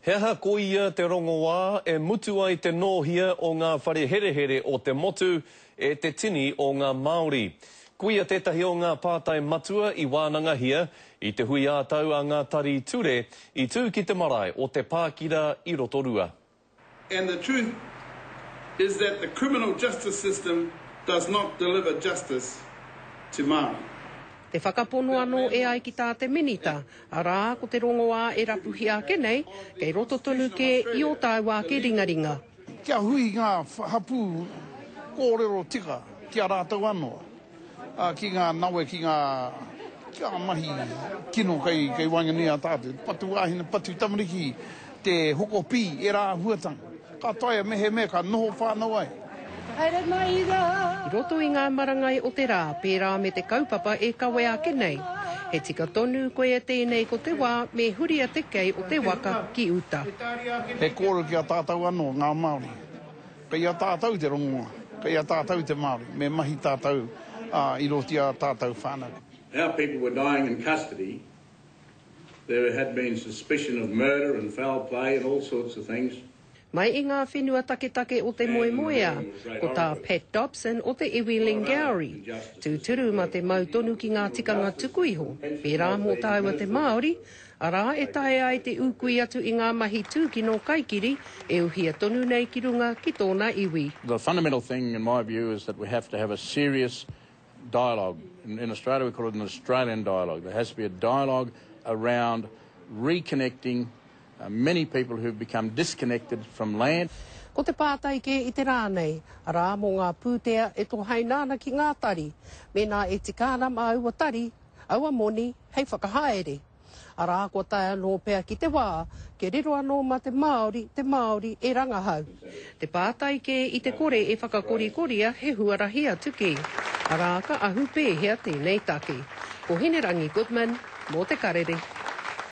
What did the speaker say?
He aha ko ia te rongoā e mutu ai te nōhia o ngā whare here o te motu e te tini o ngā Māori. Kuia tētahi o ngā pātai matua I wānanga hia I te hui ātau a ngā tari ture I tū ki te marae o te Pākira I Rotorua. And the truth is that the criminal justice system does not deliver justice to Māori. Te whakapono anō e ai ki tā te minita, arā ko te rongoā e rapuhi a kenei, kei roto tonu ke I o tāua ke ringaringa. Kia hui ngā hapu kōrero tika ki a rātau anō. Ki ngā nawe, ki ngā mahi kino kei wangania tātou. Patu āhina, patu tamariki, te hoko pi e rā huatanga. Ka taia mehe me, ka noho whānau ai. I roto I ngā marangai o te rā, pērā me te kaupapa e kawe a kenei. He tika tonu koe tēnei ko te wā, me huria te kei o te waka ki uta. He kōrero ki a tātou anō, ngā Māori. Kei a tātou te rongoa, kei a tātou te Māori, me mahi tātou I roti a tātou whānau. Our people were dying in custody. There had been suspicion of murder and foul play and all sorts of things. Mai I ngā whenua take o te moemoea, ko tā Pat Dobson o te iwi Lingauri. Tūturu ma te mautonu ki ngā tikanga tukuiho, pērā mō tāua te Māori, arā e tae ai te ukui atu I ngā mahi tūkino kaikiri, e uhia tonu nei ki runga ki tōna iwi. The fundamental thing, in my view, is that we have to have a serious dialogue. In Australia, we call it an Australian dialogue. There has to be a dialogue around reconnecting many people who've become disconnected from land. Ko te pātai ke I te rānei, arā mō ngā pūtea e tō haināna ki ngā tari, me nā e tikāna mā aua tari, aua moni, hei whakahaere. Arā ko tae anō pēr ki te wā, ke riro anō ma te Māori e rangahau. Te pātai ke I te kore e whakakori-koria he huarahi atu ki. Arā ka ahu pēhea tēnei take. Ko Hinerangi Goodman, mō te karere.